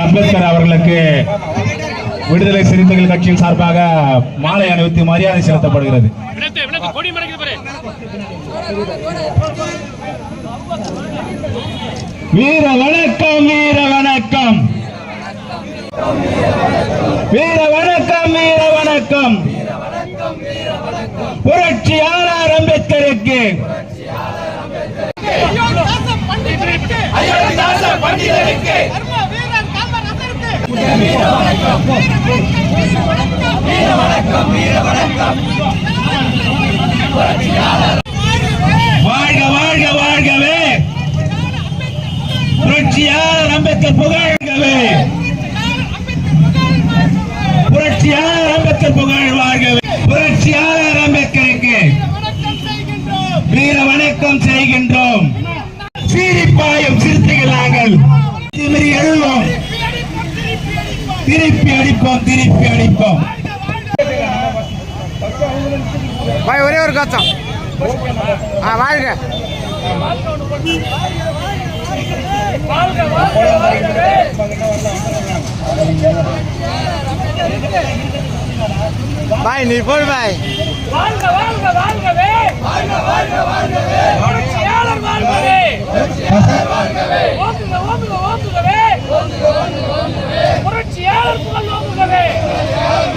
அம்பேத்கர் அவர்களுக்கு விடுதலை சிறுத்தைகள் கட்சியின் சார்பாக மாலை அணிவித்து மரியாதை செலுத்தப்படுகிறது. வீர வணக்கம், வீர வணக்கம், வீர வணக்கம், வீர வணக்கம். புரட்சியாளர் அம்பேத்கருக்கு, வாழ்க வாழ்க வாழ்கவே. புரட்சியாளர் அம்பேத்கர் புகழ்கவே. புரட்சியாளர் அம்பேத்கர் புகழ் வாழ்கவே. புரட்சியாளர் அம்பேத்கருக்கு வீர வணக்கம் செய்கின்றோம். சீரிப்பாயும் சிறுத்தைகள் நாங்கள் திமிரி எழுவோம், திருப்பி அடிப்போம், திருப்பி அடிப்போம். ஒரே ஒரு காத்தம் வாழ்க. பாய் நீ போடு பாய். வாழ்க வாழ்க வாழ்கவே. வாழ்க வாழ்க வாழ்கவே.